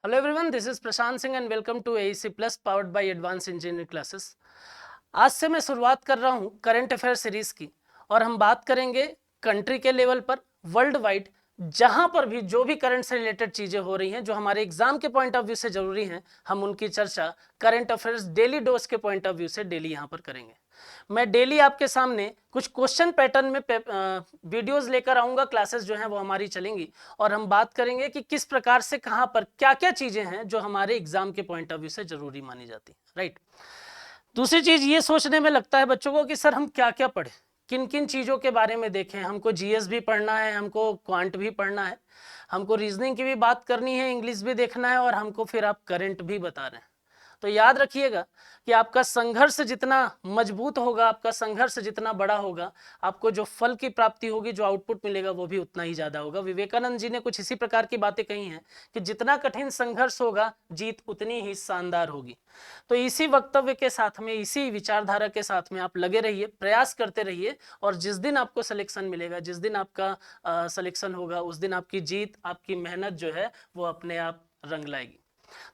Hello everyone, this is Prashant Singh and welcome to AEC plus powered by advance engineering classes. आज से मैं शुरुआत कर रहा हूँ करंट अफेयर सीरीज की और हम बात करेंगे कंट्री के लेवल पर, वर्ल्ड वाइड, जहां पर भी जो भी करंट से रिलेटेड चीजें हो रही हैं जो हमारे एग्जाम के पॉइंट ऑफ व्यू से जरूरी हैं, हम उनकी चर्चा करंट अफेयर्स डेली डोज के पॉइंट ऑफ व्यू से डेली यहाँ पर करेंगे। मैं डेली आपके सामने कुछ क्वेश्चन पैटर्न में वीडियोस लेकर आऊंगा, क्लासेस जो हैं वो हमारी चलेंगी और हम बात करेंगे कि किस प्रकार से कहां पर क्या क्या चीजें हैं जो हमारे एग्जाम के पॉइंट ऑफ व्यू से जरूरी मानी जाती है, राइट। दूसरी चीज ये सोचने में लगता है बच्चों को कि सर हम क्या क्या पढ़े, किन किन चीजों के बारे में देखें। हमको जीएस भी पढ़ना है, हमको क्वांट भी पढ़ना है, हमको रीजनिंग की भी बात करनी है, इंग्लिश भी देखना है और हमको फिर आप करंट भी बता रहे हैं। तो याद रखिएगा कि आपका संघर्ष जितना मजबूत होगा, आपका संघर्ष जितना बड़ा होगा, आपको जो फल की प्राप्ति होगी, जो आउटपुट मिलेगा वो भी उतना ही ज्यादा होगा। विवेकानंद जी ने कुछ इसी प्रकार की बातें कही हैं कि जितना कठिन संघर्ष होगा, जीत उतनी ही शानदार होगी। तो इसी वक्तव्य के साथ में, इसी विचारधारा के साथ में आप लगे रहिए, प्रयास करते रहिए और जिस दिन आपको सिलेक्शन मिलेगा, जिस दिन आपका सिलेक्शन होगा, उस दिन आपकी जीत, आपकी मेहनत जो है वो अपने आप रंग लाएगी।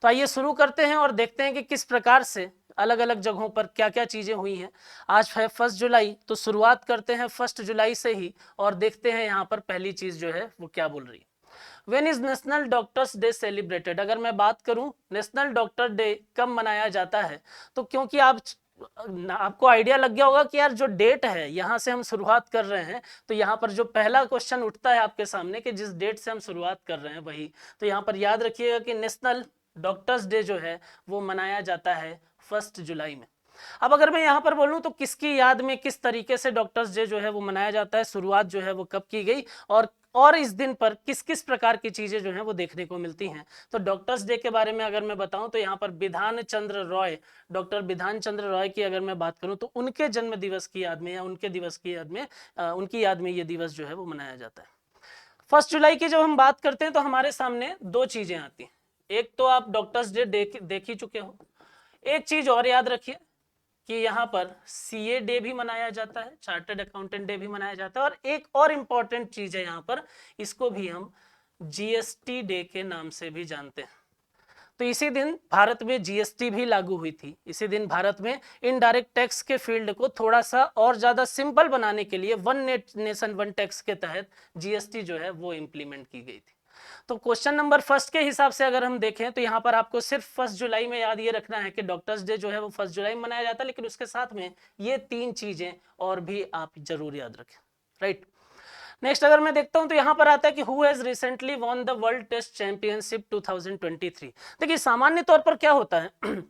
तो आइए शुरू करते हैं और देखते हैं कि किस प्रकार से अलग अलग जगहों पर क्या क्या चीजें हुई हैं। आज है 1 जुलाई, तो शुरुआत करते हैं 1 जुलाई से ही और देखते हैं यहाँ पर पहली चीज जो है वो क्या बोल रही है। When is national doctors day celebrated? अगर मैं बात करूं नेशनल डॉक्टर डे कब मनाया जाता है, तो क्योंकि आपको आइडिया लग गया होगा कि यार जो डेट है यहाँ से हम शुरुआत कर रहे हैं, तो यहाँ पर जो पहला क्वेश्चन उठता है आपके सामने कि जिस डेट से हम शुरुआत कर रहे हैं वही, तो यहाँ पर याद रखिएगा कि नेशनल डॉक्टर्स डे जो है वो मनाया जाता है 1 जुलाई में। अब अगर मैं यहाँ पर बोलूँ तो किसकी याद में, किस तरीके से डॉक्टर्स डे जो है वो मनाया जाता है, शुरुआत जो है वो कब की गई और इस दिन पर किस किस प्रकार की चीजें जो हैं वो देखने को मिलती हैं। तो डॉक्टर्स डे के बारे में अगर मैं बताऊं तो यहाँ पर विधान चंद्र रॉय, डॉक्टर विधान चंद्र रॉय की अगर मैं बात करूं तो उनके जन्म दिवस की याद में या उनके दिवस की याद में, उनकी याद में ये दिवस जो है वो मनाया जाता है। 1 जुलाई की जब हम बात करते हैं तो हमारे सामने दो चीजें आती हैं। एक तो आप डॉक्टर्स डे देख ही चुके हो, एक चीज और याद रखिए कि यहाँ पर सीए डे भी मनाया जाता है, चार्टर्ड अकाउंटेंट डे भी मनाया जाता है और एक और इंपॉर्टेंट चीज है यहाँ पर, इसको भी हम जीएसटी डे के नाम से भी जानते हैं। तो इसी दिन भारत में जीएसटी भी लागू हुई थी। इसी दिन भारत में इनडायरेक्ट टैक्स के फील्ड को थोड़ा सा और ज्यादा सिंपल बनाने के लिए वन नेशन वन टैक्स के तहत जीएसटी जो है वो इंप्लीमेंट की गई थी। तो क्वेश्चन नंबर फर्स्ट के हिसाब से अगर हम देखें तो यहाँ पर आपको सिर्फ 1 जुलाई में याद ये रखना है कि डॉक्टर्स डे जो है वो 1 जुलाई में मनाया जाता है, लेकिन उसके साथ में ये तीन चीजें और भी आप जरूर याद रखें, राइट। नेक्स्ट अगर मैं देखता हूं तो यहां पर आता है कि who has recently won the world test championship 2023। देखिए सामान्य तौर पर क्या होता है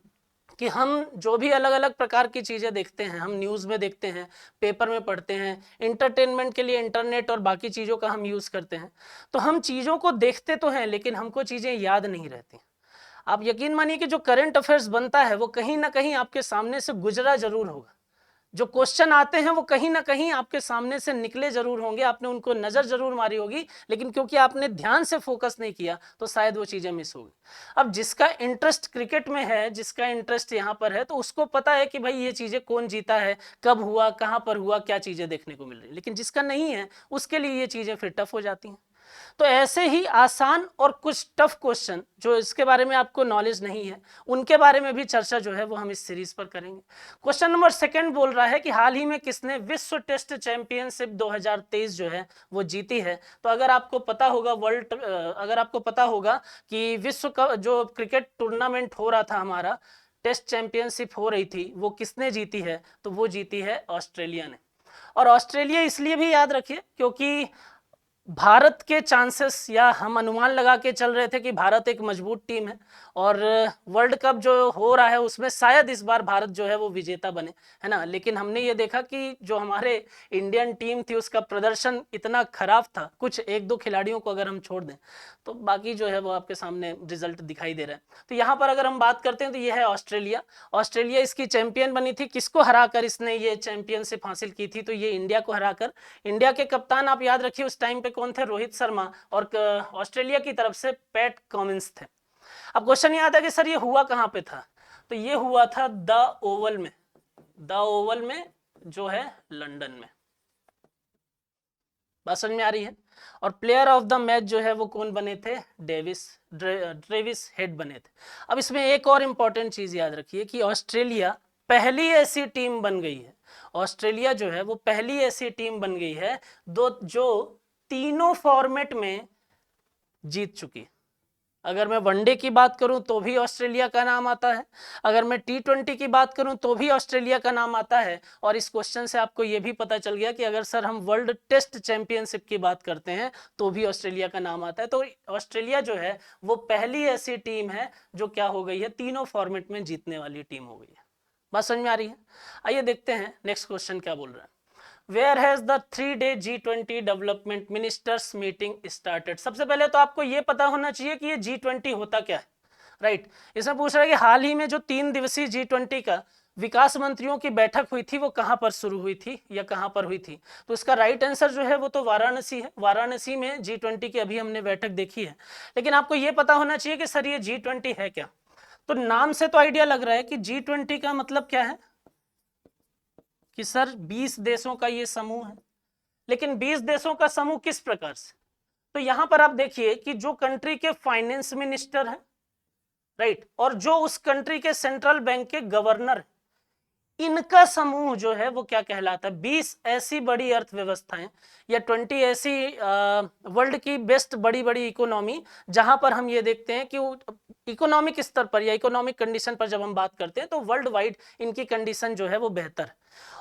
कि हम जो भी अलग अलग प्रकार की चीजें देखते हैं, हम न्यूज में देखते हैं, पेपर में पढ़ते हैं, इंटरटेनमेंट के लिए इंटरनेट और बाकी चीजों का हम यूज करते हैं, तो हम चीजों को देखते तो हैं लेकिन हमको चीजें याद नहीं रहती। आप यकीन मानिए कि जो करंट अफेयर्स बनता है वो कहीं ना कहीं आपके सामने से गुजरा जरूर होगा, जो क्वेश्चन आते हैं वो कहीं ना कहीं आपके सामने से निकले जरूर होंगे, आपने उनको नजर जरूर मारी होगी, लेकिन क्योंकि आपने ध्यान से फोकस नहीं किया तो शायद वो चीजें मिस होगी। अब जिसका इंटरेस्ट क्रिकेट में है, जिसका इंटरेस्ट यहाँ पर है, तो उसको पता है कि भाई ये चीजें कौन जीता है, कब हुआ, कहां पर हुआ, क्या चीजें देखने को मिल रही, लेकिन जिसका नहीं है उसके लिए ये चीजें फिर टफ हो जाती हैं। तो ऐसे ही आसान और कुछ टफ क्वेश्चन जो इसके बारे में आपको नॉलेज नहीं है, उनके बारे में भी चर्चा जो है वो हम इस सीरीज पर करेंगे। क्वेश्चन नंबर सेकंड बोल रहा है कि हाल ही में किसने विश्व टेस्ट चैंपियनशिप 2023 जो है वो जीती है। तो अगर आपको पता होगा अगर आपको पता होगा कि विश्व का जो क्रिकेट टूर्नामेंट हो रहा था, हमारा टेस्ट चैंपियनशिप हो रही थी, वो किसने जीती है, तो वो जीती है ऑस्ट्रेलिया ने। और ऑस्ट्रेलिया इसलिए भी याद रखिए क्योंकि भारत के चांसेस, या हम अनुमान लगा के चल रहे थे कि भारत एक मजबूत टीम है और वर्ल्ड कप जो हो रहा है उसमें शायद इस बार भारत जो है वो विजेता बने, है ना। लेकिन हमने ये देखा कि जो हमारे इंडियन टीम थी उसका प्रदर्शन इतना खराब था, कुछ एक दो खिलाड़ियों को अगर हम छोड़ दें तो बाकी जो है वो आपके सामने रिजल्ट दिखाई दे रहा है। तो यहाँ पर अगर हम बात करते हैं तो ये है ऑस्ट्रेलिया। ऑस्ट्रेलिया इसकी चैंपियन बनी थी, किसको हराकर इसने ये चैंपियनशिप हासिल की थी, तो ये इंडिया को हराकर। इंडिया के कप्तान आप याद रखिए उस टाइम पे कौन थे, रोहित शर्मा, और ऑस्ट्रेलिया की तरफ से पैट कमिंस थे। अब क्वेश्चन ये आता है कि सर ये हुआ कहां पे था, तो ये हुआ था द ओवल में, द ओवल में जो है लंदन में। बात समझ में आ रही है। और प्लेयर ऑफ द मैच जो है वो कौन बने थे, ट्रेविस हेड बने थे। अब इसमें एक और इंपॉर्टेंट चीज याद रखिए कि ऑस्ट्रेलिया पहली ऐसी टीम बन गई है, ऑस्ट्रेलिया जो है वो पहली ऐसी टीम बन गई है जो तीनों फॉर्मेट में जीत चुकी है। अगर मैं वनडे की बात करूं तो भी ऑस्ट्रेलिया का नाम आता है, अगर मैं T20 की बात करूं तो भी ऑस्ट्रेलिया का नाम आता है। और इस क्वेश्चन से आपको यह भी पता चल गया कि अगर सर हम वर्ल्ड टेस्ट चैंपियनशिप की बात करते हैं तो भी ऑस्ट्रेलिया का नाम आता है। तो ऑस्ट्रेलिया जो है वो पहली ऐसी टीम है जो क्या हो गई है, तीनों फॉर्मेट में जीतने वाली टीम हो गई है। बात समझ में आ रही है। आइए देखते हैं नेक्स्ट क्वेश्चन क्या बोल रहा है। Where has the 3-day G20 development ministers meeting started. सबसे पहले तो आपको यह पता होना चाहिए कि ये G20 होता क्या है, राइट। इसमें पूछ रहा है कि हाल ही में जो 3 दिवसीय G20 का विकास मंत्रियों की बैठक हुई थी वो कहां पर शुरू हुई थी या कहां पर हुई थी। तो इसका राइट आंसर जो है वो तो वाराणसी है। वाराणसी में G20 की अभी हमने बैठक देखी है। लेकिन आपको यह पता होना चाहिए कि सर ये G20 है क्या। तो नाम से तो आइडिया लग रहा है कि G20 का मतलब क्या है कि सर 20 देशों का ये समूह है। लेकिन 20 देशों का समूह किस प्रकार से, तो यहां पर आप देखिए कि जो कंट्री के फाइनेंस मिनिस्टर हैं, राइट, और जो उस कंट्री के सेंट्रल बैंक के गवर्नर, इनका समूह जो है वो क्या कहलाता है। 20 ऐसी बड़ी अर्थव्यवस्थाएं या 20 ऐसी वर्ल्ड की बेस्ट बड़ी बड़ी इकोनॉमी, जहां पर हम ये देखते हैं कि इकोनॉमिक स्तर पर या इकोनॉमिक कंडीशन पर जब हम बात करते हैं तो वर्ल्ड वाइड इनकी कंडीशन जो है वो बेहतर।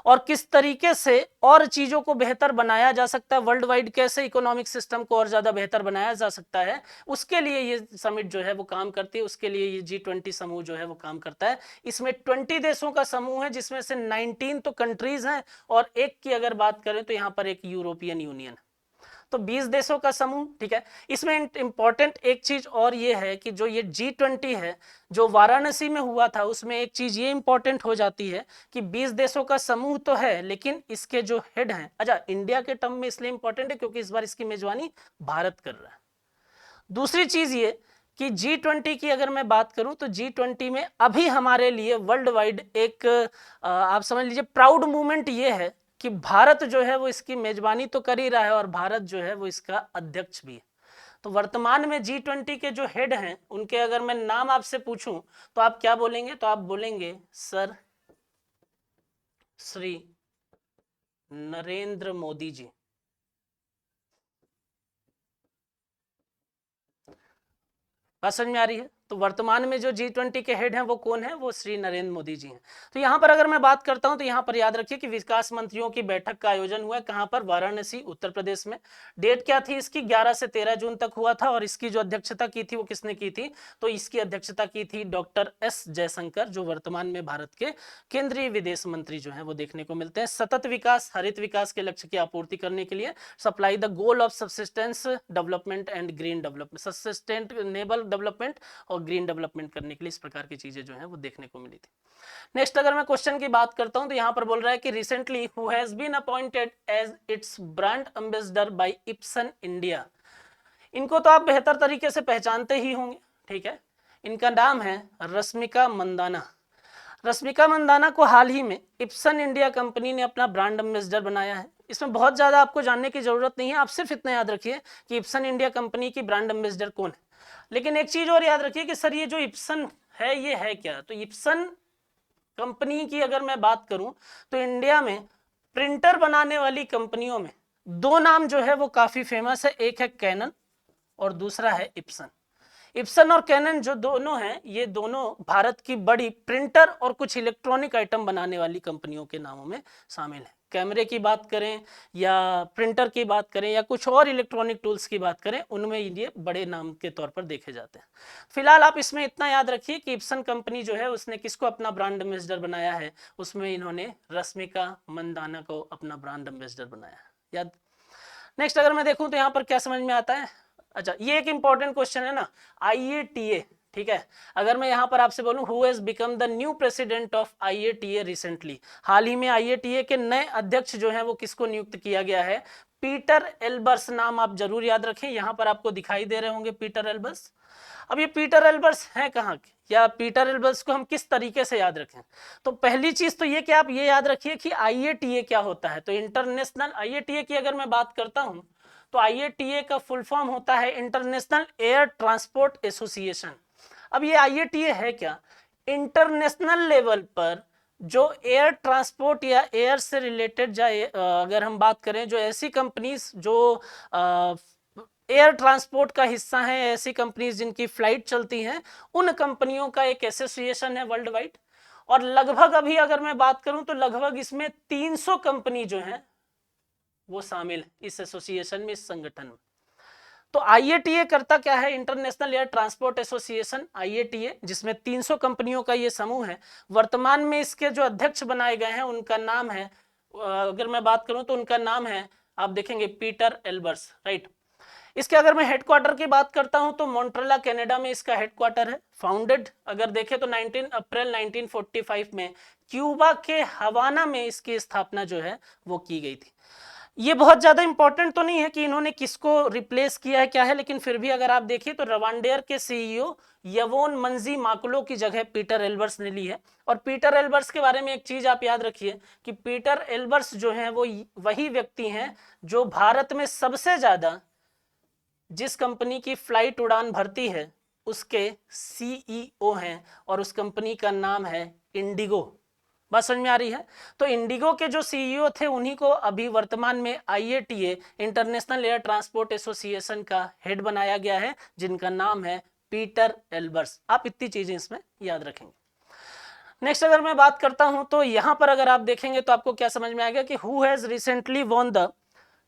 और किस तरीके से और चीजों को बेहतर बनाया जा सकता है, वर्ल्ड वाइड कैसे इकोनॉमिक सिस्टम को और ज्यादा बेहतर बनाया जा सकता है, उसके लिए ये समिट जो है वो काम करती है। उसके लिए ये G20 समूह जो है वो काम करता है। इसमें 20 देशों का समूह है जिसमें से 19 तो कंट्रीज हैं और एक की अगर बात करें तो यहाँ पर एक यूरोपियन यूनियन। तो 20 देशों का समूह, ठीक है। इसमें इंपॉर्टेंट एक चीज और ये है कि जो ये G20 है जो वाराणसी में हुआ था, उसमें एक चीज ये इंपॉर्टेंट हो जाती है कि 20 देशों का समूह तो है लेकिन इसके जो हेड हैं, अच्छा इंडिया के टर्म में इसलिए इंपॉर्टेंट है क्योंकि इस बार इसकी मेजबानी भारत कर रहा है। दूसरी चीज ये कि G20 की अगर मैं बात करूं तो G20 में अभी हमारे लिए वर्ल्ड वाइड एक आप समझ लीजिए प्राउड मूवमेंट ये है कि भारत जो है वो इसकी मेजबानी तो कर ही रहा है और भारत जो है वो इसका अध्यक्ष भी है। तो वर्तमान में G20 के जो हेड हैं उनके अगर मैं नाम आपसे पूछूं तो आप क्या बोलेंगे, तो आप बोलेंगे सर श्री नरेंद्र मोदी जी। बात समझ में आ रही है। तो वर्तमान में जो G20 के हेड हैं वो कौन है, वो श्री नरेंद्र मोदी जी हैं। तो यहाँ पर अगर मैं बात करता हूँ तो यहाँ पर याद रखिए कि विकास मंत्रियों की बैठक का आयोजन हुआ है कहाँ पर, वाराणसी उत्तर प्रदेश में। डेट क्या थी इसकी, 11 से 13 जून तक हुआ था। और इसकी जो अध्यक्षता की थी वो किसने की थी, तो इसकी अध्यक्षता की थी डॉक्टर एस जयशंकर, जो वर्तमान में भारत के केंद्रीय विदेश मंत्री जो है वो देखने को मिलते हैं। सतत विकास, हरित विकास के लक्ष्य की आपूर्ति करने के लिए, supply the goal of subsistence development and green development, sustainable development और ग्रीन डेवलपमेंट करने के लिए इस प्रकार की चीजें जो है वो देखने को मिली थी। नेक्स्ट अगर मैं क्वेश्चन की बात करता हूं तो यहां पर बोल रहा है कि recently who has been appointed as its brand ambassador by Epson India. इनको तो आप बेहतर तरीके से पहचानते ही होंगे, ठीक है। इनका नाम है रश्मिका मंदाना। रश्मिका मंदाना को हाल ही में इप्सन इंडिया कंपनी ने अपना ब्रांड एम्बेसडर बनाया है। इसमें बहुत ज्यादा आपको जानने की जरूरत नहीं है, आप सिर्फ इतना याद रखिए कि इप्सन इंडिया कंपनी की ब्रांड एम्बेसडर कौन है। लेकिन एक चीज और याद रखिए कि सर ये जो इप्सन है ये है क्या, तो इप्सन कंपनी की अगर मैं बात करूं तो इंडिया में प्रिंटर बनाने वाली कंपनियों में 2 नाम जो है वो काफी फेमस है, एक है कैनन और दूसरा है इप्सन। इप्सन और कैनन जो दोनों हैं ये दोनों भारत की बड़ी प्रिंटर और कुछ इलेक्ट्रॉनिक आइटम बनाने वाली कंपनियों के नामों में शामिल है। कैमरे की बात करें या प्रिंटर की बात करें या कुछ और इलेक्ट्रॉनिक टूल्स की बात करें, उनमें ये बड़े नाम के तौर पर देखे जाते हैं। फिलहाल आप इसमें इतना याद रखिए कि इप्सन कंपनी जो है उसने किसको अपना ब्रांड एम्बेसडर बनाया है, उसमें इन्होंने रश्मिका मंदाना को अपना ब्रांड एम्बेसडर बनाया है, याद। नेक्स्ट अगर मैं देखूं तो यहाँ पर क्या समझ में आता है, अच्छा ये एक इंपॉर्टेंट क्वेश्चन है ना, IATA, ठीक है। अगर मैं यहाँ पर आपसे बोलूं who has become the new president of IATA recently, हाल ही में IATA के नए अध्यक्ष जो है वो किसको नियुक्त किया गया है, पीटर एल्बर्स। नाम आप जरूर याद रखें, यहाँ पर आपको दिखाई दे रहे होंगे पीटर एल्बर्स। अब ये पीटर एल्बर्स है कहाँ के, या पीटर एल्बर्स को हम किस तरीके से याद रखें। तो पहली चीज तो ये कि आप ये याद रखिए कि IATA क्या होता है। तो इंटरनेशनल IATA की अगर मैं बात करता हूँ तो IATA का फुल फॉर्म होता है इंटरनेशनल एयर ट्रांसपोर्ट एसोसिएशन। अब ये IATA है क्या? इंटरनेशनल लेवल पर जो एयर ट्रांसपोर्ट या एयर से रिलेटेड जाए, अगर हम बात करें, जो ऐसी कंपनीज जो एयर ट्रांसपोर्ट का हिस्सा है, ऐसी कंपनीज जिनकी फ्लाइट चलती हैं, उन कंपनियों का एक एसोसिएशन है वर्ल्ड वाइड। और लगभग अभी अगर मैं बात करूं तो लगभग इसमें 300 कंपनी जो हैं वो शामिल इस एसोसिएशन में, इस संगठन में। तो IATA करता क्या है? International air transport association IATA, जिसमें 300 कंपनियों का ये समूह है। वर्तमान में इसके जो अध्यक्ष बनाए गए हैं उनका नाम है, अगर मैं बात करूं तो उनका नाम है, आप देखेंगे, पीटर एल्बर्स, राइट। इसके अगर मैं हेडक्वार्टर की बात करता हूं तो मॉन्ट्रियल कनाडा में इसका हेडक्वार्टर है। फाउंडेड अगर देखें तो 19 अप्रैल 1945 में क्यूबा के हवाना में इसकी स्थापना जो है वो की गई थी। ये बहुत ज्यादा इंपॉर्टेंट तो नहीं है कि इन्होंने किसको रिप्लेस किया है क्या है, लेकिन फिर भी अगर आप देखिए तो रवांडेयर के CEO यवोन मंजी माकुलो की जगह पीटर एल्बर्स ने ली है। और पीटर एल्बर्स के बारे में एक चीज आप याद रखिए कि पीटर एल्बर्स जो है वो वही व्यक्ति हैं जो भारत में सबसे ज्यादा जिस कंपनी की फ्लाइट उड़ान भरती है उसके CEO हैं, और उस कंपनी का नाम है इंडिगो। बात समझ में आ रही है? तो इंडिगो के जो CEO थे उन्हीं को अभी वर्तमान में IATA international air transport association का हेड बनाया गया है, जिनका नाम है पीटर एल्बर्स। आप इतनी चीजें इसमें याद रखेंगे। नेक्स्ट अगर मैं बात करता हूं तो यहां पर अगर आप देखेंगे तो आपको क्या समझ में आ गया कि who has recently won the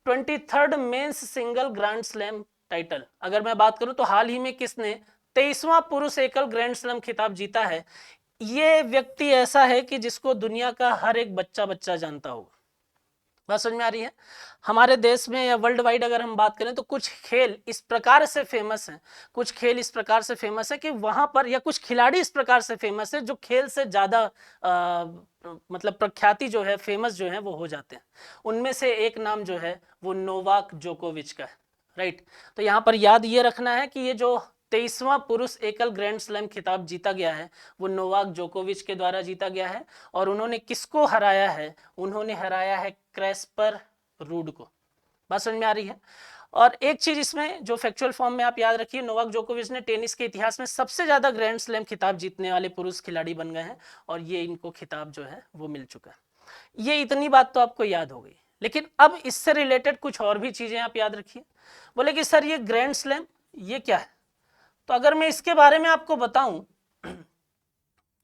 23rd men's single grand slam title. अगर मैं बात करूं तो हाल ही में किसने 23वां पुरुष एकल ग्रैंड स्लैम खिताब जीता है? ये व्यक्ति ऐसा है कि जिसको दुनिया का हर एक बच्चा जानता होगा। बात समझ में आ रही है? हमारे देश में या वर्ल्ड वाइड अगर हम बात करें तो कुछ खेल इस प्रकार से फेमस हैं, कुछ खेल इस प्रकार से फेमस है कि वहां पर, या कुछ खिलाड़ी इस प्रकार से फेमस है जो खेल से ज्यादा मतलब प्रख्याति जो है, फेमस जो है वो हो जाते हैं। उनमें से एक नाम जो है वो नोवाक जोकोविच का है, राइट। तो यहाँ पर याद ये रखना है कि ये जो 23वां पुरुष एकल ग्रैंड स्लैम खिताब जीता गया है वो नोवाक जोकोविच के द्वारा जीता गया है। और उन्होंने किसको हराया है? उन्होंने हराया है क्रैस्पर रूड को। बात समझ में आ रही है? और एक चीज इसमें जो फैक्चुअल फॉर्म में आप याद रखिए, नोवाक जोकोविच ने टेनिस के इतिहास में सबसे ज्यादा ग्रैंड स्लैम खिताब जीतने वाले पुरुष खिलाड़ी बन गए हैं, और ये इनको खिताब जो है वो मिल चुका है। ये इतनी बात तो आपको याद हो गई, लेकिन अब इससे रिलेटेड कुछ और भी चीजें आप याद रखिए। बोले कि सर ये ग्रैंड स्लैम ये क्या है? तो अगर मैं इसके बारे में आपको बताऊं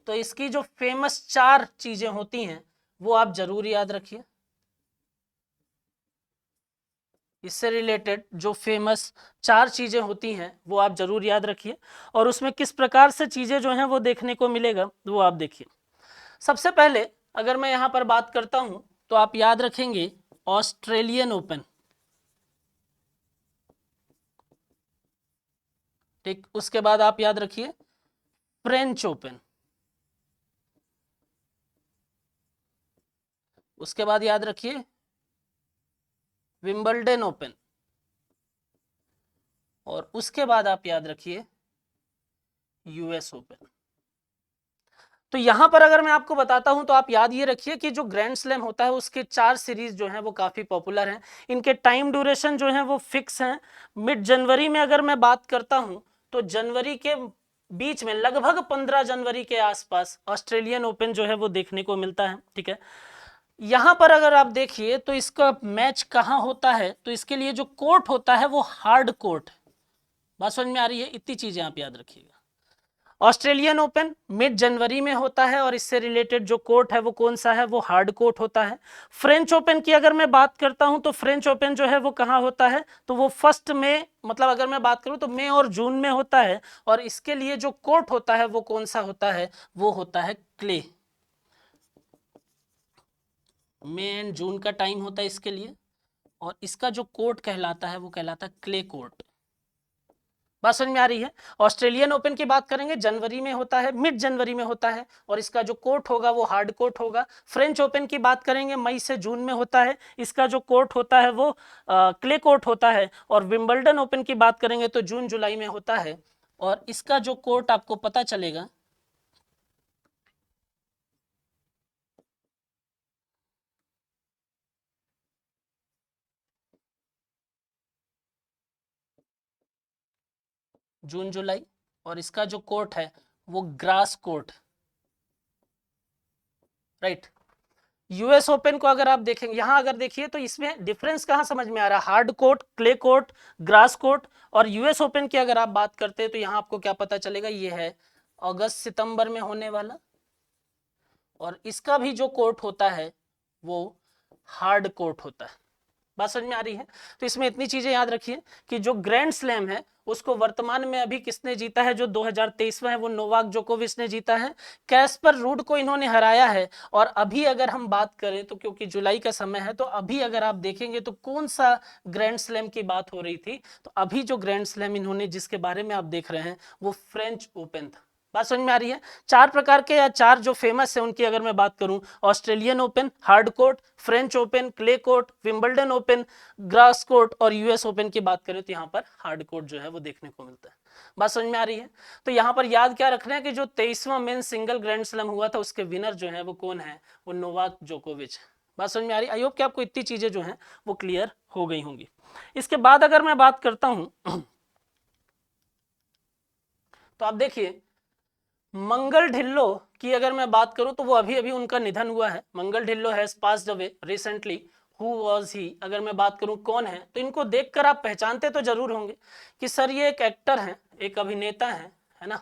तो इसकी जो फेमस 4 चीजें होती हैं वो आप जरूर याद रखिए। इससे रिलेटेड जो फेमस 4 चीजें होती हैं वो आप जरूर याद रखिए, और उसमें किस प्रकार से चीजें जो हैं वो देखने को मिलेगा वो आप देखिए। सबसे पहले अगर मैं यहां पर बात करता हूं तो आप याद रखेंगे ऑस्ट्रेलियन ओपन, ठीक। उसके बाद आप याद रखिए फ्रेंच ओपन, उसके बाद याद रखिए विंबलडन ओपन, और उसके बाद आप याद रखिए US ओपन। तो यहां पर अगर मैं आपको बताता हूं तो आप याद ये रखिए कि जो ग्रैंड स्लैम होता है उसके 4 सीरीज जो हैं वो काफी पॉपुलर हैं। इनके टाइम ड्यूरेशन जो है वो फिक्स हैं। मिड जनवरी में अगर मैं बात करता हूं तो जनवरी के बीच में लगभग 15 जनवरी के आसपास ऑस्ट्रेलियन ओपन जो है वो देखने को मिलता है, ठीक है। यहां पर अगर आप देखिए तो इसका मैच कहां होता है, तो इसके लिए जो कोर्ट होता है वो हार्ड कोर्ट। बात समझ में आ रही है? इतनी चीजें आप याद रखिएगा। ऑस्ट्रेलियन ओपन मिड जनवरी में होता है, और इससे रिलेटेड जो कोर्ट है वो कौन सा है? वो हार्ड कोर्ट होता है। फ्रेंच ओपन की अगर मैं बात करता हूं तो फ्रेंच ओपन जो है वो कहां होता है? तो वो 1 मई, मतलब अगर मैं बात करूं तो मई और जून में होता है, और इसके लिए जो कोर्ट होता है वो कौन सा होता है? वो होता है क्ले। मई एंड जून का टाइम होता है इसके लिए, और इसका जो कोर्ट कहलाता है वो कहलाता है क्ले कोर्ट। बात समझ में आ रही है? ऑस्ट्रेलियन ओपन की बात करेंगे जनवरी में होता है, मिड जनवरी में होता है, और इसका जो कोर्ट होगा वो हार्ड कोर्ट होगा। फ्रेंच ओपन की बात करेंगे मई से जून में होता है, इसका जो कोर्ट होता है वो क्ले कोर्ट होता है। और विंबलडन ओपन की बात करेंगे तो जून जुलाई में होता है, और इसका जो कोर्ट आपको पता चलेगा जून जुलाई, और इसका जो कोट है वो grass court, right. US Open को अगर आप देखेंगे, यहां अगर देखिए तो इसमें डिफरेंस कहां समझ में आ रहा है, hard court, clay court, grass court. और यूएस ओपन की अगर आप बात करते हैं तो यहां आपको क्या पता चलेगा, ये है अगस्त सितंबर में होने वाला, और इसका भी जो कोर्ट होता है वो हार्ड कोर्ट होता है। बात समझ में आ रही है। तो इसमें इतनी चीजें याद रखिए कि जो ग्रैंड स्लैम है उसको वर्तमान में अभी किसने जीता है, जो 2023 में है, वो नोवाक जोकोविच ने जीता है। कैस्पर रूड को इन्होंने हराया है। और अभी अगर हम बात करें तो क्योंकि जुलाई का समय है, तो अभी अगर आप देखेंगे तो कौन सा ग्रैंड स्लैम की बात हो रही थी, तो अभी जो ग्रैंड स्लैम इन्होंने जिसके बारे में आप देख रहे हैं वो फ्रेंच ओपन था। बात समझ में आ रही है। चार प्रकार के या चार जो फेमस है उनकी अगर मैं बात करूं, Australian open, hard court, French open, clay court, Wimbledon open, grass court और यूएस ओपन की बात करें तो यहाँ पर हार्ड कोर्ट जो है वो देखने को मिलता है। बात समझ में आ रही है। तो यहाँ पर याद क्या रखना है कि जो 23वां मेन सिंगल ग्रैंड स्लैम हुआ था उसके विनर जो है वो कौन है, वो नोवाक जोकोविच। बात समझ में आ रही है। आई होप कि आपको इतनी चीजें जो हैं वो क्लियर हो गई होंगी। इसके बाद अगर मैं बात करता हूं तो आप देखिए मंगल ढिल्लो की अगर मैं बात करूं तो वो अभी अभी उनका निधन हुआ है। Mangal Dhillon has passed away recently. Who was he, अगर मैं बात करूं कौन है, तो इनको देखकर आप पहचानते तो जरूर होंगे कि सर ये एक एक्टर हैं, एक अभिनेता हैं, है ना,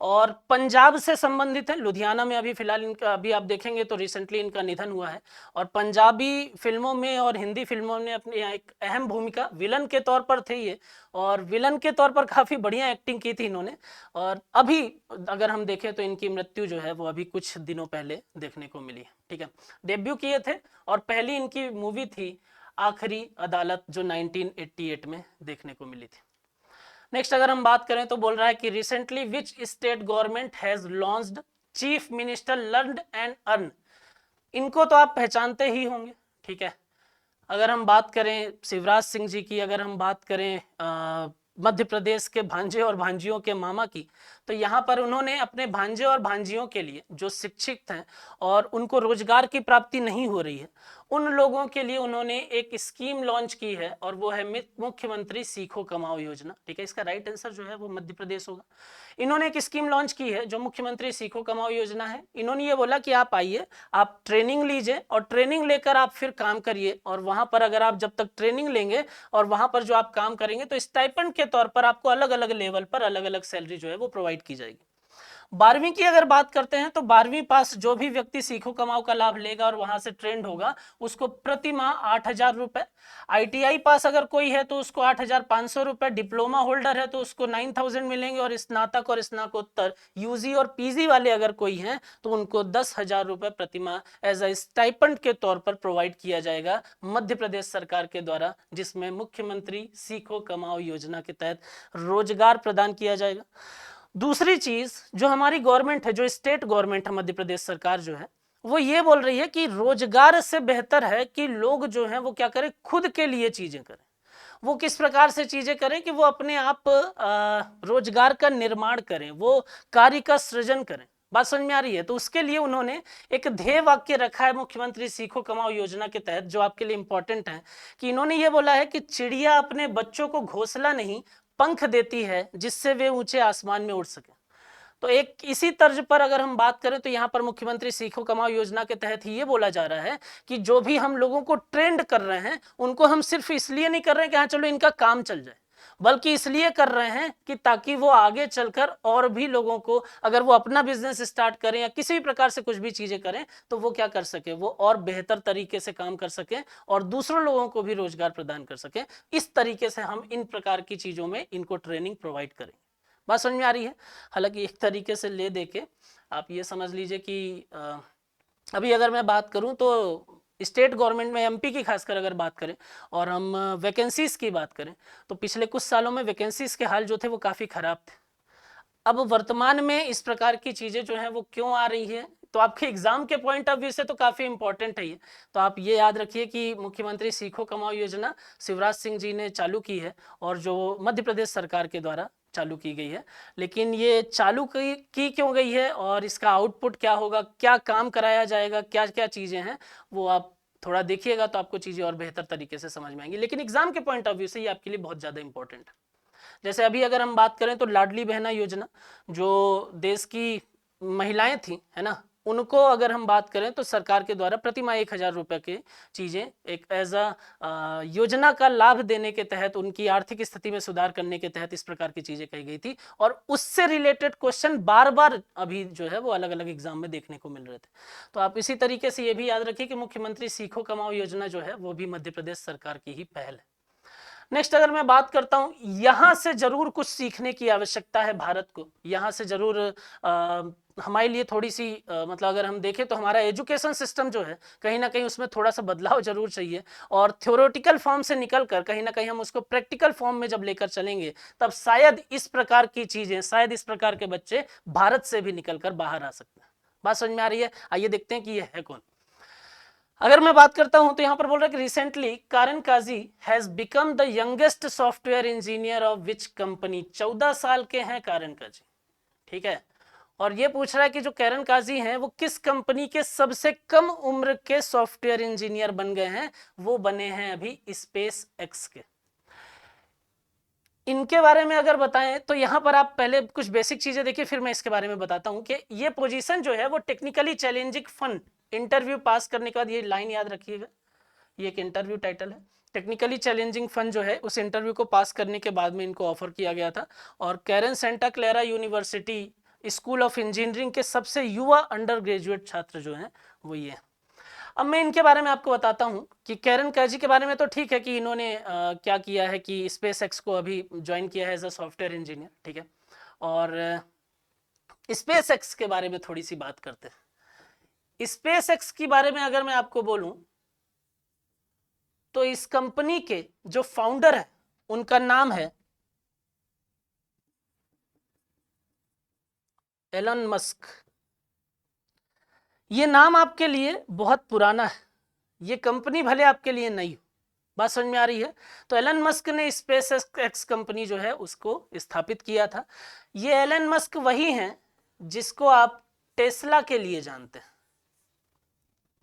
और पंजाब से संबंधित है। लुधियाना में अभी फिलहाल इनका, अभी आप देखेंगे तो रिसेंटली इनका निधन हुआ है। और पंजाबी फिल्मों में और हिंदी फिल्मों में अपनी एक अहम भूमिका विलन के तौर पर थी ये, और विलन के तौर पर काफ़ी बढ़िया एक्टिंग की थी इन्होंने। और अभी अगर हम देखें तो इनकी मृत्यु जो है वो अभी कुछ दिनों पहले देखने को मिली है। ठीक है, डेब्यू किए थे और पहली इनकी मूवी थी आखिरी अदालत जो 1988 में देखने को मिली थी। नेक्स्ट अगर हम बात करें तो बोल रहा है कि recently which state government has launched chief minister learn and earn. इनको तो आप पहचानते ही होंगे। ठीक है, अगर हम बात करें शिवराज सिंह जी की, अगर हम बात करें मध्य प्रदेश के भांजे और भांजियों के मामा की, तो यहाँ पर उन्होंने अपने भांजे और भांजियों के लिए जो शिक्षित हैं और उनको रोजगार की प्राप्ति नहीं हो रही है, उन लोगों के लिए उन्होंने एक स्कीम लॉन्च की है और वो है मुख्यमंत्री सीखो कमाओ योजना। ठीक है, इसका राइट आंसर जो है वो मध्य प्रदेश होगा। इन्होंने एक स्कीम लॉन्च की है जो मुख्यमंत्री सीखो कमाओ योजना है। इन्होंने ये बोला कि आप आइए, आप ट्रेनिंग लीजिए और ट्रेनिंग लेकर आप फिर काम करिए, और वहां पर अगर आप जब तक ट्रेनिंग लेंगे और वहां पर जो आप काम करेंगे तो स्टाइपेंड के तौर पर आपको अलग अलग लेवल पर अलग अलग सैलरी जो है वो प्रोवाइड की जाएगी। 12वीं की अगर बात करते हैं तो 12वीं पास जो भी व्यक्ति सीखो कमाओ का लाभ लेगा और वहां से ट्रेंड होगा उसको प्रति माह 8,000 रुपए। ITI पास अगर कोई है तो उसको 8,500 रुपए, डिप्लोमा होल्डर है तो उसको 9,000 मिलेंगे, और स्नातक और स्नातकोत्तर यूजी और पीजी वाले अगर कोई हैं तो उनको 10,000 रुपए प्रति माह एज अ स्टाइपेंड के तौर पर प्रोवाइड किया जाएगा मध्य प्रदेश सरकार के द्वारा, जिसमें मुख्यमंत्री सीखो कमाओ योजना के तहत रोजगार प्रदान किया जाएगा। दूसरी चीज जो हमारी गवर्नमेंट है, जो स्टेट गवर्नमेंट है मध्य प्रदेश सरकार जो है, वो ये बोल रही है कि रोजगार से बेहतर है कि लोग जो हैं वो क्या करें, खुद के लिए चीजें करें। वो किस प्रकार से चीजें करें कि वो अपने आप रोजगार का निर्माण करें, वो कार्य का सृजन करें। बात समझ में आ रही है। तो उसके लिए उन्होंने एक ध्येय वाक्य रखा है मुख्यमंत्री सीखो कमाओ योजना के तहत, जो आपके लिए इंपॉर्टेंट है, कि इन्होंने ये बोला है कि चिड़िया अपने बच्चों को घोंसला नहीं पंख देती है जिससे वे ऊंचे आसमान में उड़ सके। तो एक इसी तर्ज पर अगर हम बात करें तो यहाँ पर मुख्यमंत्री सीखो कमाओ योजना के तहत ही ये बोला जा रहा है कि जो भी हम लोगों को ट्रेंड कर रहे हैं उनको हम सिर्फ इसलिए नहीं कर रहे हैं कि हाँ चलो इनका काम चल जाए, बल्कि इसलिए कर रहे हैं कि ताकि वो आगे चलकर और भी लोगों को, अगर वो अपना बिजनेस स्टार्ट करें या किसी भी प्रकार से कुछ भी चीजें करें, तो वो क्या कर सके, वो और बेहतर तरीके से काम कर सके और दूसरों लोगों को भी रोजगार प्रदान कर सके। इस तरीके से हम इन प्रकार की चीजों में इनको ट्रेनिंग प्रोवाइड करें। बात समझ में आ रही है। हालांकि एक तरीके से ले दे के आप ये समझ लीजिए कि अभी अगर मैं बात करूं तो स्टेट गवर्नमेंट में एमपी की खासकर अगर बात करें और हम वैकेंसीज की बात करें तो पिछले कुछ सालों में वैकेंसीज के हाल जो थे वो काफ़ी ख़राब थे। अब वर्तमान में इस प्रकार की चीज़ें जो हैं वो क्यों आ रही है, तो आपके एग्जाम के पॉइंट ऑफ व्यू से तो काफ़ी इंपॉर्टेंट है ये। तो आप ये याद रखिए कि मुख्यमंत्री सीखो कमाओ योजना शिवराज सिंह जी ने चालू की है और जो मध्य प्रदेश सरकार के द्वारा चालू की गई है। लेकिन ये चालू की क्यों गई है और इसका आउटपुट क्या होगा, क्या काम कराया जाएगा, क्या क्या चीज़ें हैं, वो आप थोड़ा देखिएगा तो आपको चीज़ें और बेहतर तरीके से समझ में आएंगी। लेकिन एग्जाम के पॉइंट ऑफ व्यू से ये आपके लिए बहुत ज़्यादा इंपॉर्टेंट है। जैसे अभी अगर हम बात करें तो लाडली बहना योजना, जो देश की महिलाएं थी, है ना, उनको अगर हम बात करें तो सरकार के द्वारा प्रति माह 1,000 रुपए की चीजें एक एज अ योजना का लाभ देने के तहत, उनकी आर्थिक स्थिति में सुधार करने के तहत इस प्रकार की चीजें कही गई थी। और उससे रिलेटेड क्वेश्चन बार बार अभी जो है वो अलग अलग एग्जाम में देखने को मिल रहे थे। तो आप इसी तरीके से ये भी याद रखिए कि मुख्यमंत्री सीखो कमाओ योजना जो है वो भी मध्य प्रदेश सरकार की ही पहल है। नेक्स्ट अगर मैं बात करता हूं, यहां से जरूर कुछ सीखने की आवश्यकता है भारत को, यहां से जरूर हमारे लिए थोड़ी सी मतलब अगर हम देखें तो हमारा एजुकेशन सिस्टम जो है कहीं ना कहीं उसमें थोड़ा सा बदलाव जरूर चाहिए। और थ्योरेटिकल फॉर्म से निकलकर कहीं ना कहीं हम उसको प्रैक्टिकल फॉर्म में जब लेकर चलेंगे तब शायद इस प्रकार की चीजें, शायद इस प्रकार के बच्चे भारत से भी निकलकर बाहर आ सकते हैं। बात समझ में आ रही है? आइए देखते हैं कि ये है कौन। अगर मैं बात करता हूं तो यहां पर बोल रहा है कि recently Kairan Quazi has become the youngest software engineer of which company. 14 साल के हैं कारण काजी, ठीक है। और ये पूछ रहा है कि जो कैरन काजी हैं वो किस कंपनी के सबसे कम उम्र के सॉफ्टवेयर इंजीनियर बन गए हैं। वो बने हैं अभी स्पेस एक्स के। इनके बारे में अगर बताएं तो यहां पर आप पहले कुछ बेसिक चीजें देखिए, फिर मैं इसके बारे में बताता हूं कि ये पोजीशन जो है वो टेक्निकली चैलेंजिंग फन इंटरव्यू पास करने के बाद, ये लाइन याद रखिएगा, ये एक इंटरव्यू टाइटल है। टेक्निकली चैलेंजिंग फन जो है उस इंटरव्यू को पास करने के बाद में इनको ऑफर किया गया था। और Karen Santa Clara University School of Engineering के सबसे युवा अंडर ग्रेजुएट छात्र जो हैं वो ये। अब मैं इनके बारे में आपको बताता हूं कि कैरन काजी के बारे में तो ठीक है कि इन्होंने क्या किया है कि स्पेस एक्स को अभी ज्वाइन किया है एज अ सॉफ्टवेयर इंजीनियर, ठीक है। और स्पेस एक्स के बारे में थोड़ी सी बात करते हैं। स्पेस एक्स के बारे में अगर मैं आपको बोलूं तो इस कंपनी के जो फाउंडर है उनका नाम है एलन मस्क। ये नाम आपके लिए बहुत पुराना है, ये कंपनी भले आपके लिए नई हो। बात समझ में आ रही है? तो एलन मस्क ने स्पेस एक्स कंपनी जो है उसको स्थापित किया था। ये एलन मस्क वही हैं जिसको आप टेस्ला के लिए जानते हैं।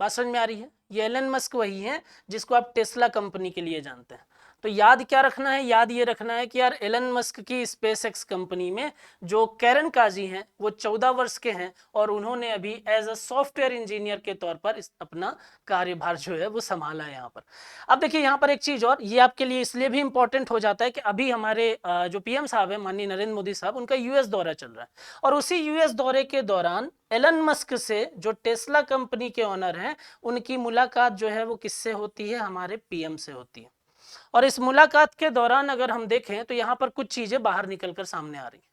बात समझ में आ रही है? ये एलन मस्क वही हैं जिसको आप टेस्ला कंपनी के लिए जानते हैं। तो याद क्या रखना है? याद ये रखना है कि यार एलन मस्क की स्पेस एक्स कंपनी में जो कैरन काजी हैं वो 14 वर्ष के हैं और उन्होंने अभी एज अ सॉफ्टवेयर इंजीनियर के तौर पर अपना कार्यभार जो है वो संभाला है यहाँ पर। अब देखिए यहाँ पर एक चीज और, ये आपके लिए इसलिए भी इंपॉर्टेंट हो जाता है कि अभी हमारे जो पीएम साहब है माननीय नरेंद्र मोदी साहब, उनका यूएस दौरा चल रहा है। और उसी यूएस दौरे के दौरान एलन मस्क से जो टेस्ला कंपनी के ओनर हैं उनकी मुलाकात जो है वो किससे होती है? हमारे पीएम से होती है। और इस मुलाकात के दौरान अगर हम देखें तो यहां पर कुछ चीजें बाहर निकलकर सामने आ रही हैं।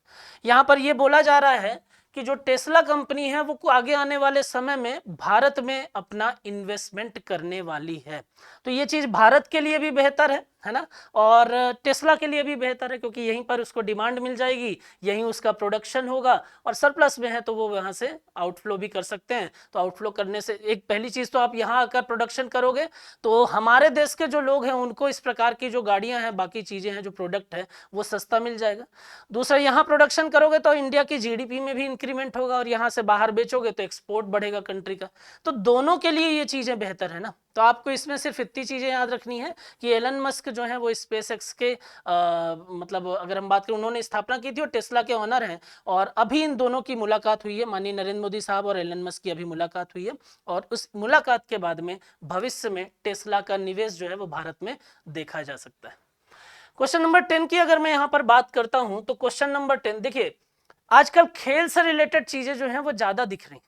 यहां पर यह बोला जा रहा है कि जो टेस्ला कंपनी है वो आगे आने वाले समय में भारत में अपना इन्वेस्टमेंट करने वाली है। तो ये चीज भारत के लिए भी बेहतर है ना, और टेस्ला के लिए भी बेहतर है क्योंकि यहीं पर उसको डिमांड मिल जाएगी, यहीं उसका प्रोडक्शन होगा और सरप्लस में है तो वो वहां से आउटफ्लो भी कर सकते हैं। तो आउटफ्लो करने से एक पहली चीज तो आप यहाँ आकर प्रोडक्शन करोगे तो हमारे देश के जो लोग हैं उनको इस प्रकार की जो गाड़ियां हैं, बाकी चीजें हैं, जो प्रोडक्ट है वो सस्ता मिल जाएगा। दूसरा, यहाँ प्रोडक्शन करोगे तो इंडिया की जीडीपी में भी इंक्रीमेंट होगा और यहाँ से बाहर बेचोगे तो एक्सपोर्ट बढ़ेगा कंट्री का। तो दोनों के लिए ये चीजें बेहतर है ना। तो आपको इसमें सिर्फ इतनी चीजें याद रखनी है कि एलन मस्क जो है वो स्पेस एक्स के मतलब अगर हम बात करें, उन्होंने स्थापना की थी और टेस्ला के ओनर हैं। और अभी इन दोनों की मुलाकात हुई है, माननीय नरेंद्र मोदी साहब और एलन मस्क की अभी मुलाकात हुई है। और उस मुलाकात के बाद में भविष्य में टेस्ला का निवेश जो है वो भारत में देखा जा सकता है। क्वेश्चन नंबर 10 की अगर मैं यहां पर बात करता हूं तो क्वेश्चन नंबर 10 देखिए, आजकल खेल से रिलेटेड चीजें जो हैं वो ज्यादा दिख रही हैं।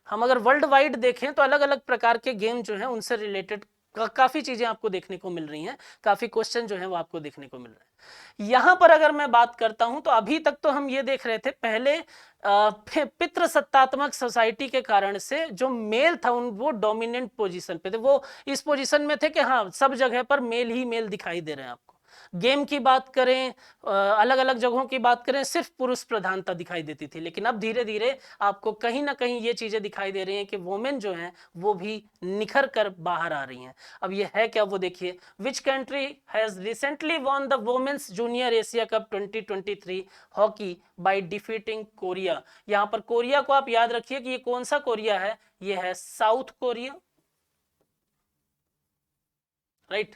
हम अगर वर्ल्ड वाइड देखें तो अलग अलग प्रकार के गेम जो हैं उनसे रिलेटेड काफी चीजें आपको देखने को मिल रही हैं, काफी क्वेश्चन जो हैं वो आपको देखने को मिल रहे हैं। यहां पर अगर मैं बात करता हूं तो अभी तक तो हम ये देख रहे थे, पहले पितृसत्तात्मक सोसाइटी के कारण से जो मेल था वो डोमिनेंट पोजीशन पे थे, वो इस पोजीशन में थे कि हाँ सब जगह पर मेल ही मेल दिखाई दे रहे हैं। आपको गेम की बात करें, अलग अलग जगहों की बात करें, सिर्फ पुरुष प्रधानता दिखाई देती थी। लेकिन अब धीरे धीरे आपको कहीं ना कहीं ये चीजें दिखाई दे रही हैं कि वुमेन जो हैं वो भी निखर कर बाहर आ रही हैं। अब ये है क्या, वो देखिए, which country has recently won the women's junior Asia cup 2023 hockey by defeating Korea. यहां पर कोरिया को आप याद रखिए कि ये कौन सा कोरिया है? ये है साउथ कोरिया, राइट।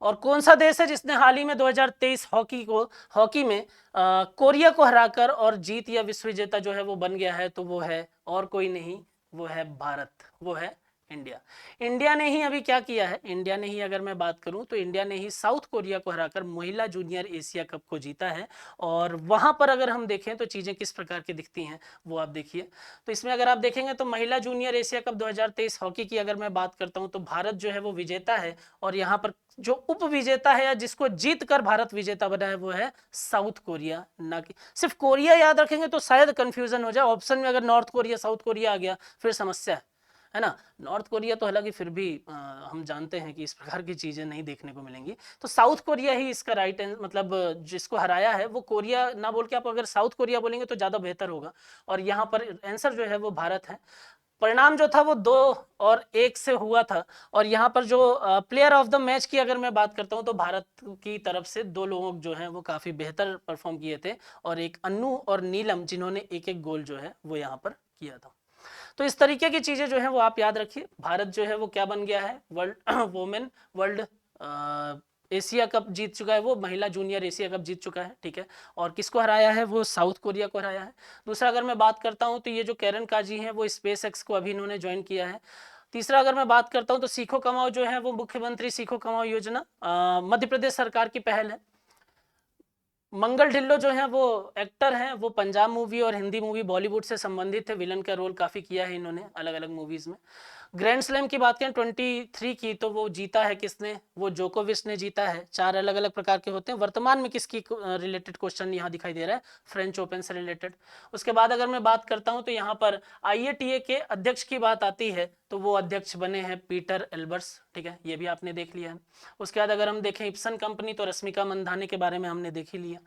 और कौन सा देश है जिसने हाल ही में 2023 हॉकी में कोरिया को हराकर और जीत या विश्व विजेता जो है वो बन गया है? तो वो है और कोई नहीं, वो है भारत, वो है इंडिया। इंडिया ने ही अभी क्या किया है, इंडिया ने ही अगर मैं बात करूं तो इंडिया ने ही साउथ कोरिया को हराकर महिला जूनियर एशिया कप को जीता है। और वहां पर अगर हम देखें तो चीजें किस प्रकार की दिखती हैं वो आप देखिए। तो इसमें अगर आप देखेंगे तो महिला जूनियर एशिया कप 2023 हॉकी की अगर मैं बात करता हूं तो भारत जो है वो विजेता है। और यहाँ पर जो उप विजेता है या जिसको जीत कर भारत विजेता बना है वो है साउथ कोरिया, ना कि सिर्फ कोरिया। याद रखेंगे तो शायद कंफ्यूजन हो जाए, ऑप्शन में अगर नॉर्थ कोरिया साउथ कोरिया आ गया फिर समस्या है ना। नॉर्थ कोरिया तो हालांकि फिर भी हम जानते हैं कि इस प्रकार की चीजें नहीं देखने को मिलेंगी। तो साउथ कोरिया ही इसका राइट मतलब जिसको हराया है वो कोरिया ना बोल के आप अगर साउथ कोरिया बोलेंगे तो ज्यादा बेहतर होगा। और यहाँ पर आंसर जो है वो भारत है। परिणाम जो था वो 2-1 से हुआ था। और यहाँ पर जो प्लेयर ऑफ द मैच की अगर मैं बात करता हूँ तो भारत की तरफ से 2 लोग जो हैं वो काफी बेहतर परफॉर्म किए थे, और एक अन्नू और नीलम जिन्होंने एक एक गोल जो है वो यहाँ पर किया था। तो इस तरीके की चीजें जो है वो आप याद रखिए। भारत जो है वो क्या बन गया है, world women world Asia cup जीत चुका है, वो महिला जूनियर एशिया कप जीत चुका है, ठीक है। और किसको हराया है, वो साउथ कोरिया को हराया है। दूसरा अगर मैं बात करता हूं तो ये जो कैरन काजी हैं वो स्पेस एक्स को अभी इन्होंने ज्वाइन किया है। तीसरा अगर मैं बात करता हूं तो सीखो कमाओ जो है वो मुख्यमंत्री सीखो कमाओ योजना मध्य प्रदेश सरकार की पहल है। मंगल ढिल्लो जो है वो एक्टर हैं, वो पंजाब मूवी और हिंदी मूवी बॉलीवुड से संबंधित है, विलन का रोल काफी किया है इन्होंने अलग अलग मूवीज में। ग्रैंड स्लैम की बात करें 23 की तो वो जीता है किसने, वो जोकोविच ने जीता है। 4 अलग अलग प्रकार के होते हैं। वर्तमान में किसकी रिलेटेड क्वेश्चन यहाँ दिखाई दे रहा है, फ्रेंच ओपन से रिलेटेड। उसके बाद अगर मैं बात करता हूँ तो यहाँ पर IATA के अध्यक्ष की बात आती है तो वो अध्यक्ष बने हैं पीटर एल्बर्स, ठीक है, ये भी आपने देख लिया है। उसके बाद अगर हम देखें इप्सन कंपनी तो रश्मिका मंदाना के बारे में हमने देख ही लिया।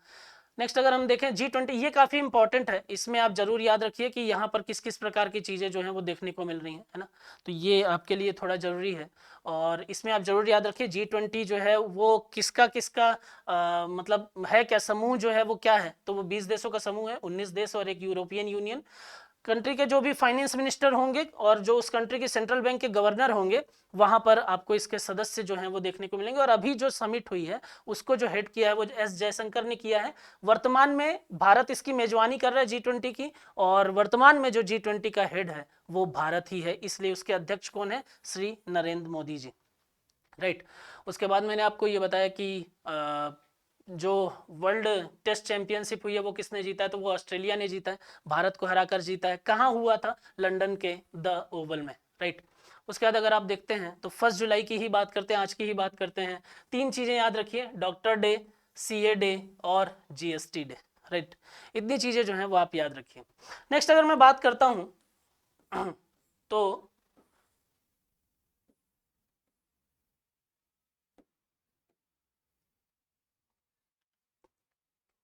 नेक्स्ट अगर हम देखें G20, ये काफी इंपॉर्टेंट है, इसमें आप जरूर याद रखिए कि यहाँ पर किस किस प्रकार की चीजें जो हैं वो देखने को मिल रही हैं, है ना। तो ये आपके लिए थोड़ा जरूरी है। और इसमें आप जरूर याद रखिए G20 जो है वो किसका किसका मतलब है क्या, समूह जो है वो क्या है, तो वो 20 देशों का समूह है, 19 देश और एक यूरोपियन यूनियन। कंट्री के जो भी फाइनेंस मिनिस्टर होंगे और जो उस कंट्री के सेंट्रल बैंक के गवर्नर होंगे वहां पर आपको इसके सदस्य जो हैं वो देखने को मिलेंगे। और अभी जो समिट हुई है उसको जो हेड किया है वो S जयशंकर ने किया है। वर्तमान में भारत इसकी मेजबानी कर रहा है G20 की, और वर्तमान में जो G20 का हेड है वो भारत ही है, इसलिए उसके अध्यक्ष कौन है, श्री नरेंद्र मोदी जी, राइट। उसके बाद मैंने आपको ये बताया कि जो वर्ल्ड टेस्ट चैंपियनशिप हुई है वो किसने जीता है, तो वो ऑस्ट्रेलिया ने जीता है, भारत को हराकर जीता है। कहाँ हुआ था, लंदन के द ओवल में, राइट। उसके बाद अगर आप देखते हैं तो 1 जुलाई की ही बात करते हैं, आज की ही बात करते हैं। 3 चीजें याद रखिए, डॉक्टर डे, CA डे और GST डे, राइट। इतनी चीजें जो हैं वो आप याद रखिए। नेक्स्ट अगर मैं बात करता हूं तो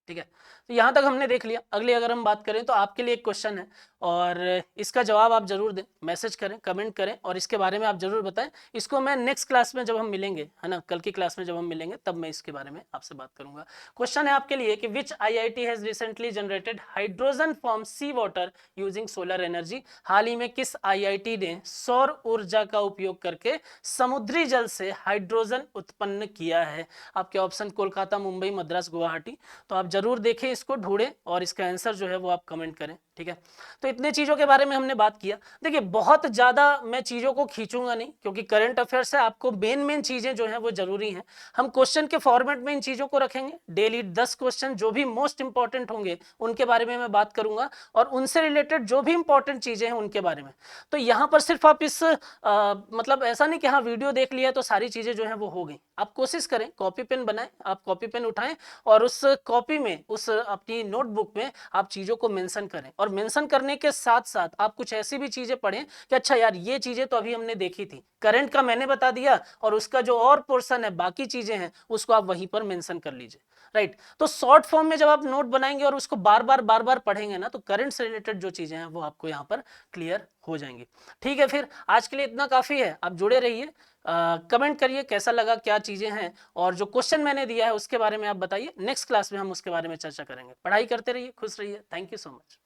ठीक है, तो यहां तक हमने देख लिया। अगली अगर हम बात करें तो आपके लिए एक क्वेश्चन है और इसका जवाब आप जरूर दें, मैसेज करें, कमेंट करें और इसके बारे में आप जरूर बताएं। इसको मैं नेक्स्ट क्लास में जब हम मिलेंगे, है ना, कल की क्लास में जब हम मिलेंगे तब मैं इसके बारे में आपसे बात करूंगा। क्वेश्चन है आपके लिए कि which IIT has recently generated hydrogen from sea water using solar energy. हाल ही में किस IIT ने सौर ऊर्जा का उपयोग करके समुद्री जल से हाइड्रोजन उत्पन्न किया है। आपके ऑप्शन कोलकाता, मुंबई, मद्रास, गुवाहाटी। तो आप जरूर देखें, इसको ढूंढें और इसका आंसर जो है वो आप कमेंट करें, ठीक है। तो इतने चीजों के बारे में हमने बात किया। देखिए बहुत ज्यादा मैं चीजों को खींचूंगा नहीं क्योंकि करंट अफेयर्स है, आपको मेन चीजें जो है वो जरूरी हैं। हम क्वेश्चन के फॉर्मेट में इन चीजों को रखेंगे। डेली 10 क्वेश्चन जो भी मोस्ट इंपॉर्टेंट होंगे उनके बारे में मैं बात करूंगा और उनसे रिलेटेड जो भी इंपॉर्टेंट चीजें हैं उनके बारे में। तो यहां पर सिर्फ आप इस मतलब ऐसा नहीं कि हाँ वीडियो देख लिया तो सारी चीजें जो है वो हो गई। आप कोशिश करें, कॉपी पेन बनाएं, आप कॉपी पेन उठाएं और उस कॉपी में, उस अपनी नोटबुक में आप चीजों को मेंशन करें। और मेंशन करने के साथ साथ आप कुछ ऐसी भी चीजें पढ़ें कि अच्छा यार ये चीजें तो अभी हमने देखी थी, करंट का मैंने बता दिया और उसका जो और पोर्शन है, बाकी चीजें हैं, उसको आप वहीं पर मेंशन कर लीजिए, राइट। तो शॉर्ट फॉर्म में जब आप नोट बनाएंगे और उसको बार बार पढ़ेंगे ना तो करंट से रिलेटेड जो चीजें हैं वो आपको यहाँ पर क्लियर हो जाएंगी। ठीक है, फिर आज के लिए इतना काफी है। आप जुड़े रहिए, कमेंट करिए कैसा लगा, क्या चीजें हैं, और जो क्वेश्चन मैंने दिया है उसके बारे में आप बताइए। नेक्स्ट क्लास में हम उसके बारे में चर्चा करेंगे। पढ़ाई करते रहिए, खुश रहिए। Thank you so much.